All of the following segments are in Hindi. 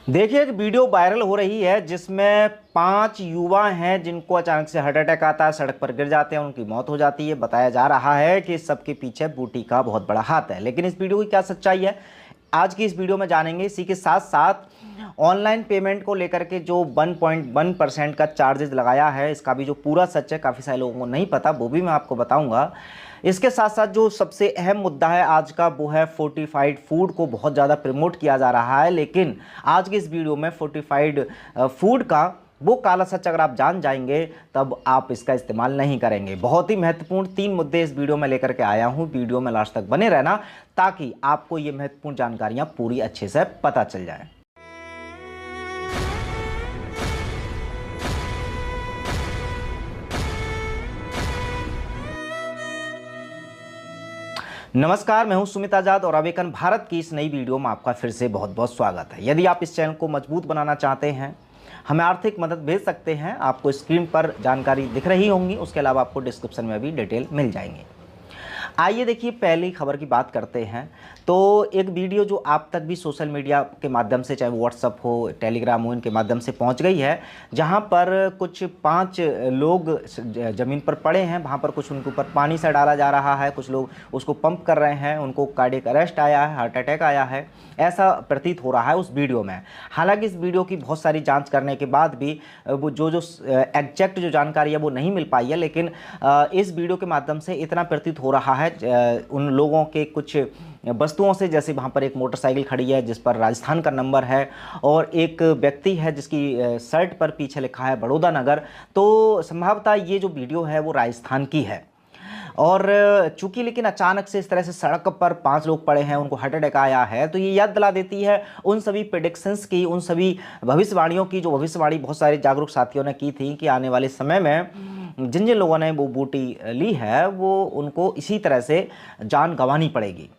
देखिए, एक वीडियो वायरल हो रही है जिसमें 5 युवा हैं जिनको अचानक से हार्ट अटैक आता है, सड़क पर गिर जाते हैं, उनकी मौत हो जाती है। बताया जा रहा है कि इस सबके पीछे बूटी का बहुत बड़ा हाथ है, लेकिन इस वीडियो की क्या सच्चाई है, आज की इस वीडियो में जानेंगे। इसी के साथ साथ ऑनलाइन पेमेंट को लेकर के जो 1.1% का चार्जेस लगाया है, इसका भी जो पूरा सच है, काफ़ी सारे लोगों को नहीं पता, वो भी मैं आपको बताऊंगा। इसके साथ साथ जो सबसे अहम मुद्दा है आज का, वो है फोर्टिफाइड फूड को बहुत ज़्यादा प्रमोट किया जा रहा है, लेकिन आज की इस वीडियो में फोर्टिफाइड फूड का वो काला सच अगर आप जान जाएंगे तब आप इसका इस्तेमाल नहीं करेंगे। बहुत ही महत्वपूर्ण 3 मुद्दे इस वीडियो में लेकर के आया हूं, वीडियो में लास्ट तक बने रहना ताकि आपको ये महत्वपूर्ण जानकारियां पूरी अच्छे से पता चल जाए। नमस्कार, मैं हूं सुमित आजाद और अवेकन भारत की इस नई वीडियो में आपका फिर से बहुत बहुत स्वागत है। यदि आप इस चैनल को मजबूत बनाना चाहते हैं, हमें आर्थिक मदद भेज सकते हैं। आपको स्क्रीन पर जानकारी दिख रही होंगी, उसके अलावा आपको डिस्क्रिप्शन में भी डिटेल मिल जाएंगे। आइए देखिए, पहली खबर की बात करते हैं। तो एक वीडियो जो आप तक भी सोशल मीडिया के माध्यम से, चाहे व्हाट्सअप हो, टेलीग्राम हो, इनके माध्यम से पहुंच गई है, जहां पर कुछ 5 लोग ज़मीन पर पड़े हैं। वहां पर कुछ उनके ऊपर पानी से डाला जा रहा है, कुछ लोग उसको पंप कर रहे हैं, उनको कार्डियक अरेस्ट आया है, हार्ट अटैक आया है, ऐसा प्रतीत हो रहा है उस वीडियो में। हालांकि इस वीडियो की बहुत सारी जांच करने के बाद भी वो जो एग्जैक्ट जो जानकारी है वो नहीं मिल पाई है, लेकिन इस वीडियो के माध्यम से इतना प्रतीत हो रहा है उन लोगों के कुछ वस्तुओं से, जैसे वहाँ पर एक मोटरसाइकिल खड़ी है जिस पर राजस्थान का नंबर है और एक व्यक्ति है जिसकी शर्ट पर पीछे लिखा है बड़ौदा नगर। तो संभवतः ये जो वीडियो है वो राजस्थान की है। और चूंकि लेकिन अचानक से इस तरह से सड़क पर 5 लोग पड़े हैं, उनको हार्ट अटैक आया है, तो ये याद दिला देती है उन सभी प्रेडिक्शंस की, उन सभी भविष्यवाणियों की जो भविष्यवाणी बहुत सारे जागरूक साथियों ने की थी कि आने वाले समय में जिन जिन लोगों ने वो बूटी ली है वो उनको इसी तरह से जान गंवानी पड़ेगी।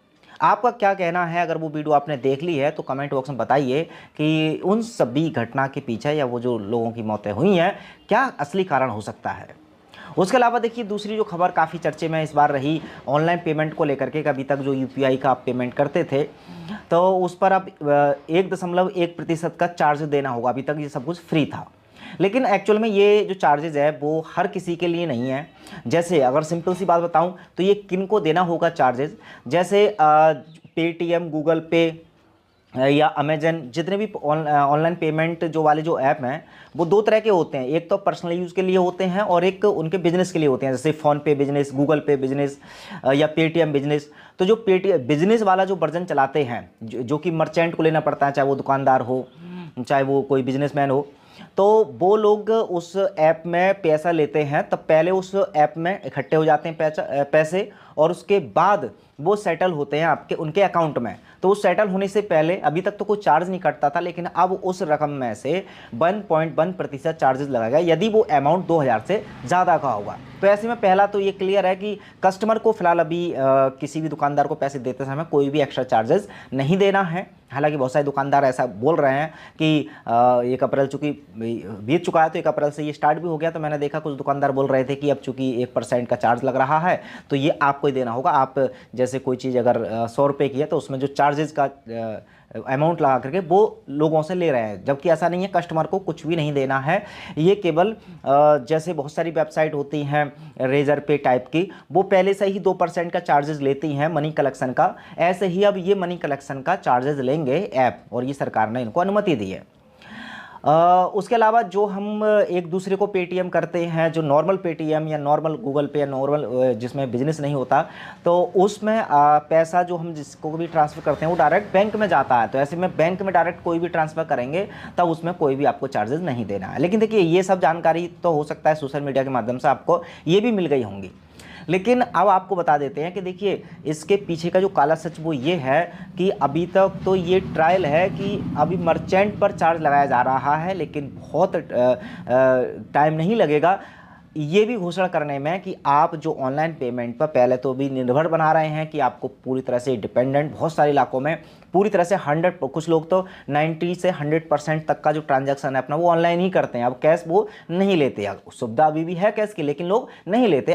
आपका क्या कहना है? अगर वो वीडियो आपने देख ली है तो कमेंट बॉक्स में बताइए कि उन सभी घटना के पीछे या वो जो लोगों की मौतें हुई हैं, क्या असली कारण हो सकता है। उसके अलावा देखिए, दूसरी जो खबर काफ़ी चर्चे में इस बार रही ऑनलाइन पेमेंट को लेकर के। अभी तक जो यूपीआई का आप पेमेंट करते थे तो उस पर अब 1.1% का चार्ज देना होगा। अभी तक ये सब कुछ फ्री था, लेकिन एक्चुअल में ये जो चार्जेज है वो हर किसी के लिए नहीं है। जैसे अगर सिंपल सी बात बताऊं तो ये किन को देना होगा चार्जेस, जैसे पेटीएम, गूगल पे या अमेजन, जितने भी ऑनलाइन पेमेंट जो वाले जो ऐप हैं वो 2 तरह के होते हैं। एक तो पर्सनल यूज़ के लिए होते हैं और एक उनके बिजनेस के लिए होते हैं, जैसे फ़ोन पे बिजनेस, गूगल पे बिजनेस या पेटीएम बिजनेस। तो जो पेटीएम बिजनेस वाला जो वर्जन चलाते हैं, जो कि मर्चेंट को लेना पड़ता है, चाहे वो दुकानदार हो, चाहे वो कोई बिजनेसमैन हो, तो वो लोग उस ऐप में पैसा लेते हैं। तब पहले उस ऐप में इकट्ठे हो जाते हैं पैसे और उसके बाद वो सेटल होते हैं आपके उनके अकाउंट में। तो उस सेटल होने से पहले अभी तक तो कोई चार्ज नहीं कटता था, लेकिन अब उस रकम में से 1.1% चार्जेस लगाएगा यदि वो अमाउंट 2000 से ज़्यादा का होगा। तो ऐसे में पहला तो ये क्लियर है कि कस्टमर को फिलहाल अभी किसी भी दुकानदार को पैसे देते समय कोई भी एक्स्ट्रा चार्जेस नहीं देना है। हालांकि बहुत सारे दुकानदार ऐसा बोल रहे हैं कि 1 अप्रैल चूँकि बीत चुका है तो 1 अप्रैल से ये स्टार्ट भी हो गया। तो मैंने देखा कुछ दुकानदार बोल रहे थे कि अब चूँकि 1% का चार्ज लग रहा है तो ये आपको ही देना होगा। आप जैसे कोई चीज़ अगर 100 रुपये की है तो उसमें जो चार्जेस का अमाउंट लगा करके वो लोगों से ले रहे हैं, जबकि ऐसा नहीं है। कस्टमर को कुछ भी नहीं देना है। ये केवल जैसे बहुत सारी वेबसाइट होती हैं रेजर पे टाइप की, वो पहले से ही 2% का चार्जेस लेती हैं मनी कलेक्शन का। ऐसे ही अब ये मनी कलेक्शन का चार्जेस लेंगे ऐप, और ये सरकार ने इनको अनुमति दी है। उसके अलावा जो हम एक दूसरे को पेटीएम करते हैं, जो नॉर्मल पेटीएम या नॉर्मल गूगल पे या नॉर्मल जिसमें बिजनेस नहीं होता, तो उसमें पैसा जो हम जिसको भी ट्रांसफ़र करते हैं वो डायरेक्ट बैंक में जाता है। तो ऐसे में बैंक में डायरेक्ट कोई भी ट्रांसफ़र करेंगे तब उसमें कोई भी आपको चार्जेस नहीं देना है। लेकिन देखिए, ये सब जानकारी तो हो सकता है सोशल मीडिया के माध्यम से आपको ये भी मिल गई होंगी, लेकिन अब आपको बता देते हैं कि देखिए, इसके पीछे का जो काला सच वो ये है कि अभी तक तो ये ट्रायल है कि अभी मर्चेंट पर चार्ज लगाया जा रहा है, लेकिन बहुत टाइम नहीं लगेगा ये भी घोषणा करने में कि आप जो ऑनलाइन पेमेंट पर पहले तो भी निर्भर बना रहे हैं कि आपको पूरी तरह से डिपेंडेंट, बहुत सारे इलाकों में पूरी तरह से 100, कुछ लोग तो 90 से 100% तक का जो ट्रांजैक्शन है अपना वो ऑनलाइन ही करते हैं। अब कैश वो नहीं लेते, सुविधा अभी भी है कैश की, लेकिन लोग नहीं लेते,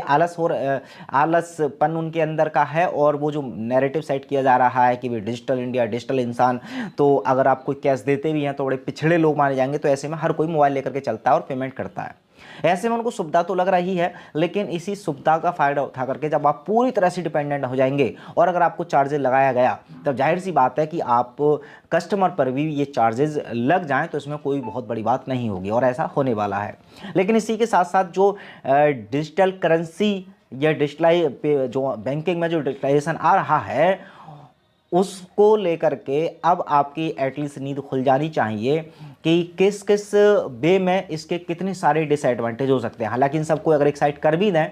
आलसपन उनके अंदर का है। और वो जो नैरेटिव सेट किया जा रहा है कि वे डिजिटल इंडिया, डिजिटल इंसान, तो अगर आप कोई कैश देते भी हैं तो बड़े पिछड़े लोग माने जाएंगे। तो ऐसे में हर कोई मोबाइल लेकर के चलता है और पेमेंट करता है। ऐसे में उनको सुविधा तो लग रही है, लेकिन इसी सुविधा का फायदा उठा करके जब आप पूरी तरह से डिपेंडेंट हो जाएंगे और अगर आपको चार्जेस लगाया गया, तब जाहिर सी बात है कि आप कस्टमर पर भी ये चार्जेस लग जाएं तो इसमें कोई बहुत बड़ी बात नहीं होगी, और ऐसा होने वाला है। लेकिन इसी के साथ साथ जो डिजिटल करेंसी या जो बैंकिंग में जो डिजिटलाइजेशन आ रहा है, उसको लेकर के अब आपकी एटलीस्ट नींद खुल जानी चाहिए कि किस किस वे में इसके कितने सारे डिसएडवांटेज हो सकते हैं। हालांकि इन सबको अगर एक साइड कर भी दें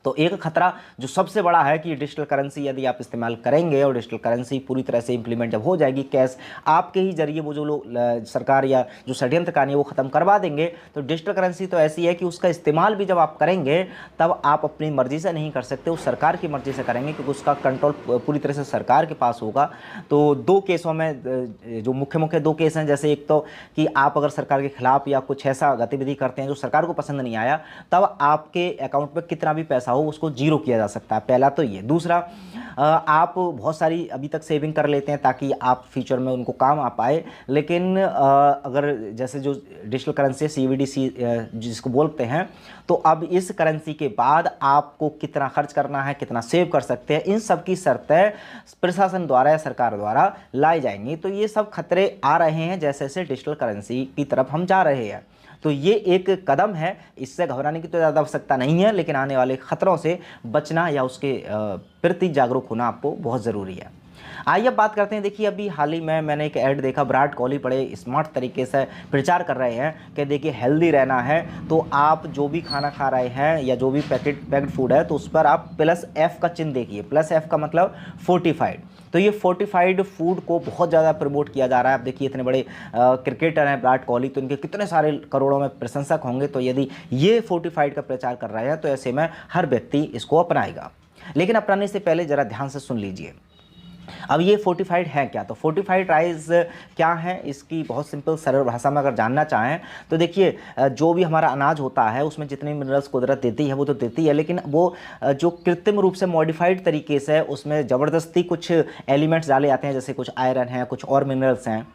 तो एक खतरा जो सबसे बड़ा है कि डिजिटल करेंसी यदि आप इस्तेमाल करेंगे और डिजिटल करेंसी पूरी तरह से इंप्लीमेंट जब हो जाएगी, कैश आपके ही जरिए वो जो लोग सरकार या जो षड्यंत्रकारी है वो ख़त्म करवा देंगे, तो डिजिटल करेंसी तो ऐसी है कि उसका इस्तेमाल भी जब आप करेंगे तब आप अपनी मर्जी से नहीं कर सकते, उस सरकार की मर्जी से करेंगे, क्योंकि उसका कंट्रोल पूरी तरह से सरकार के पास होगा। तो दो केसों में जो मुख्य दो केस हैं, जैसे एक तो कि आप अगर सरकार के खिलाफ या कुछ ऐसा गतिविधि करते हैं जो सरकार को पसंद नहीं आया, तब आपके अकाउंट में कितना भी पैसा हो उसको जीरो किया जा सकता है। पहला तो ये। दूसरा, आप बहुत सारी अभी तक सेविंग कर लेते हैं ताकि आप फ्यूचर में उनको काम आ पाए, लेकिन अगर जैसे जो डिजिटल करेंसी है CBDC जिसको बोलते हैं, तो अब इस करेंसी के बाद आपको कितना खर्च करना है, कितना सेव कर सकते हैं, इन सब की शर्तें प्रशासन द्वारा या सरकार द्वारा लाई जाएंगी। तो ये सब खतरे आ रहे हैं जैसे जैसे डिजिटल करेंसी की तरफ हम जा रहे हैं। तो ये एक कदम है, इससे घबराने की तो ज़्यादा आवश्यकता नहीं है, लेकिन आने वाले खतरों से बचना या उसके प्रति जागरूक होना आपको बहुत ज़रूरी है। आइए अब बात करते हैं। देखिए, अभी हाल ही में मैंने एक ऐड देखा, विराट कोहली बड़े स्मार्ट तरीके से प्रचार कर रहे हैं कि देखिए हेल्दी रहना है तो आप जो भी खाना खा रहे हैं या जो भी पैक्ड फूड है तो उस पर आप +F का चिन्ह देखिए। +F का मतलब फोर्टिफाइड। तो ये फोर्टिफाइड फूड को बहुत ज़्यादा प्रमोट किया जा रहा है। आप देखिए इतने बड़े क्रिकेटर हैं विराट कोहली, तो इनके कितने सारे करोड़ों में प्रशंसक होंगे। तो यदि ये फोर्टिफाइड का प्रचार कर रहे हैं तो ऐसे में हर व्यक्ति इसको अपनाएगा। लेकिन अपनाने से पहले ज़रा ध्यान से सुन लीजिए। अब ये फोर्टिफाइड है क्या? तो फोर्टिफाइड राइस क्या है, इसकी बहुत सिंपल सरल भाषा में अगर जानना चाहें तो देखिए, जो भी हमारा अनाज होता है उसमें जितने मिनरल्स कुदरत देती है वो तो देती है, लेकिन वो जो कृत्रिम रूप से मॉडिफाइड तरीके से उसमें ज़बरदस्ती कुछ एलिमेंट्स डाले जाते हैं, जैसे कुछ आयरन है, कुछ और मिनरल्स हैं,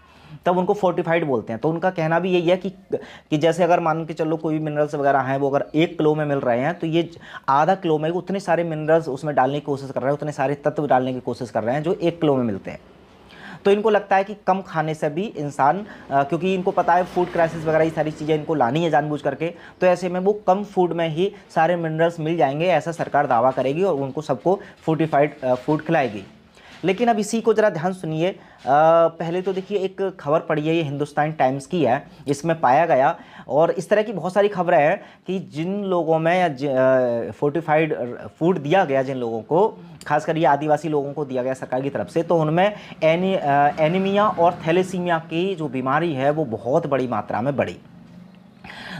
तब उनको फोर्टिफाइड बोलते हैं। तो उनका कहना भी यही है कि जैसे अगर मान के चलो कोई भी मिनरल्स वगैरह हैं वो अगर 1 किलो में मिल रहे हैं तो ये आधा किलो में उतने सारे मिनरल्स उसमें डालने की कोशिश कर रहे हैं, उतने सारे तत्व डालने की कोशिश कर रहे हैं जो 1 किलो में मिलते हैं। तो इनको लगता है कि कम खाने से भी इंसान, क्योंकि इनको पता है फूड क्राइसिस वगैरह ये सारी चीज़ें इनको लानी है जानबूझ करके, तो ऐसे में वो कम फूड में ही सारे मिनरल्स मिल जाएंगे, ऐसा सरकार दावा करेगी और उनको सबको फोर्टिफाइड फूड खिलाएगी। लेकिन अब इसी को ज़रा ध्यान सुनिए। पहले तो देखिए एक खबर पड़ी है, ये हिंदुस्तान टाइम्स की है, इसमें पाया गया, और इस तरह की बहुत सारी खबरें हैं कि जिन लोगों में या फोर्टिफाइड फूड दिया गया, जिन लोगों को, खासकर ये आदिवासी लोगों को दिया गया सरकार की तरफ से, तो उनमें एनीमिया और थैलेसीमिया की जो बीमारी है वो बहुत बड़ी मात्रा में बढ़ी।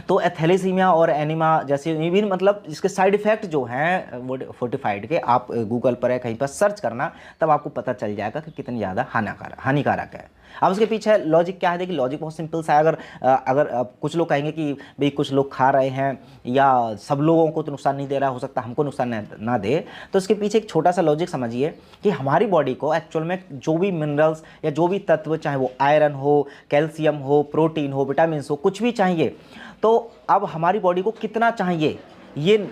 तो थैलेसीमिया और एनीमा जैसे विभिन्न मतलब इसके साइड इफ़ेक्ट जो हैं वो फोर्टिफाइड के, आप गूगल पर या कहीं पर सर्च करना, तब आपको पता चल जाएगा कि कितनी ज़्यादा हानिकारक है। अब उसके पीछे लॉजिक क्या है? देखिए लॉजिक बहुत सिंपल सा है। अगर कुछ लोग कहेंगे कि भाई कुछ लोग खा रहे हैं या सब लोगों को तो नुकसान नहीं दे रहा, हो सकता है हमको नुकसान ना दे, तो इसके पीछे एक छोटा सा लॉजिक समझिए कि हमारी बॉडी को एक्चुअल में जो भी मिनरल्स या जो भी तत्व, चाहे वो आयरन हो, कैल्शियम हो, प्रोटीन हो, विटामिन हो, कुछ भी चाहिए, तो अब हमारी बॉडी को कितना चाहिए ये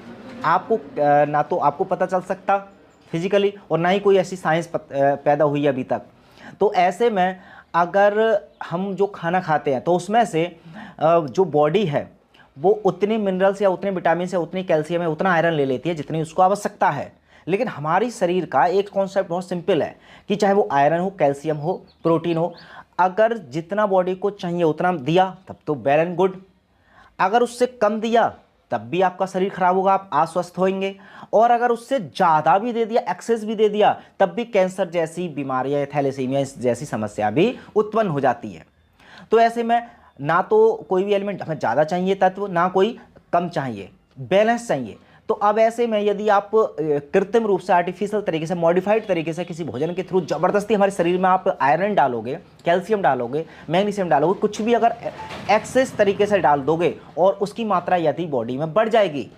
आपको ना तो आपको पता चल सकता फिजिकली, और ना ही कोई ऐसी साइंस पैदा हुई अभी तक। तो ऐसे में अगर हम जो खाना खाते हैं तो उसमें से जो बॉडी है वो उतने मिनरल्स या उतने विटामिन या उतनी कैल्शियम या उतना आयरन ले लेती है जितनी उसको आवश्यकता है। लेकिन हमारी शरीर का एक कॉन्सेप्ट बहुत सिंपल है कि चाहे वो आयरन हो, कैल्शियम हो, प्रोटीन हो, अगर जितना बॉडी को चाहिए उतना दिया तब तो वेल एंड गुड, अगर उससे कम दिया तब भी आपका शरीर खराब होगा, आप अस्वस्थ होंगे, और अगर उससे ज़्यादा भी दे दिया, एक्सेस भी दे दिया, तब भी कैंसर जैसी बीमारियां, थैलेसीमिया जैसी समस्या भी उत्पन्न हो जाती है। तो ऐसे में ना तो कोई भी एलिमेंट हमें ज़्यादा चाहिए तत्व, ना कोई कम चाहिए, बैलेंस चाहिए। तो अब ऐसे में यदि आप कृत्रिम रूप से, आर्टिफिशियल तरीके से, मॉडिफाइड तरीके से किसी भोजन के थ्रू ज़बरदस्ती हमारे शरीर में आप आयरन डालोगे, कैल्शियम डालोगे, मैग्नीशियम डालोगे, कुछ भी अगर एक्सेस तरीके से डाल दोगे और उसकी मात्रा यदि बॉडी में बढ़ जाएगी,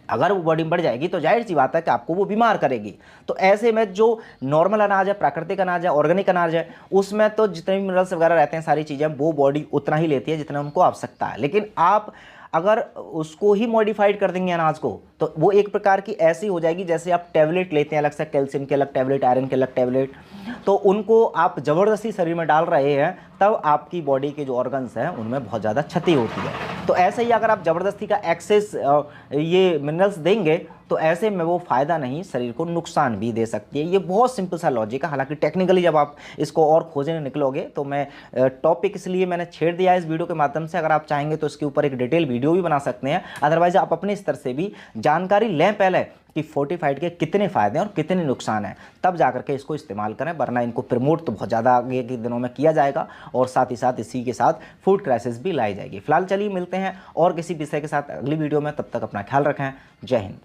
अगर वो बॉडी में बढ़ जाएगी तो जाहिर सी बात है कि आपको वो बीमार करेगी। तो ऐसे में जो नॉर्मल अनाज है, प्राकृतिक अनाज है, ऑर्गेनिक अनाज है, उसमें तो जितने भी मिनरल्स वगैरह रहते हैं, सारी चीज़ें, वो बॉडी उतना ही लेती है जितना उनको आवश्यकता है। लेकिन आप अगर उसको ही मॉडिफाइड कर देंगे अनाज को, तो वो एक प्रकार की ऐसी हो जाएगी जैसे आप टैबलेट लेते हैं अलग से, कैल्शियम के अलग टैबलेट, आयरन के अलग टैबलेट, तो उनको आप ज़बरदस्ती शरीर में डाल रहे हैं, तब आपकी बॉडी के जो ऑर्गन्स हैं उनमें बहुत ज़्यादा क्षति होती है। तो ऐसे ही अगर आप ज़बरदस्ती का एक्सेस ये मिनरल्स देंगे तो ऐसे में वो फ़ायदा नहीं, शरीर को नुकसान भी दे सकती है। ये बहुत सिंपल सा लॉजिक है। हालांकि टेक्निकली जब आप इसको और खोजने निकलोगे तो मैं टॉपिक इसलिए मैंने छेड़ दिया है इस वीडियो के माध्यम से। अगर आप चाहेंगे तो इसके ऊपर एक डिटेल वीडियो भी बना सकते हैं। अदरवाइज आप अपने स्तर से भी जानकारी लें पहले कि फोर्टिफाइड के कितने फ़ायदे हैं और कितने नुकसान हैं, तब जाकर के इसको इस्तेमाल करें, वरना इनको प्रमोट तो बहुत ज़्यादा आगे के दिनों में किया जाएगा और साथ ही साथ इसी के साथ फूड क्राइसिस भी लाई जाएगी। फिलहाल चलिए मिलते हैं और किसी विषय के साथ अगली वीडियो में, तब तक अपना ख्याल रखें। जय हिंद।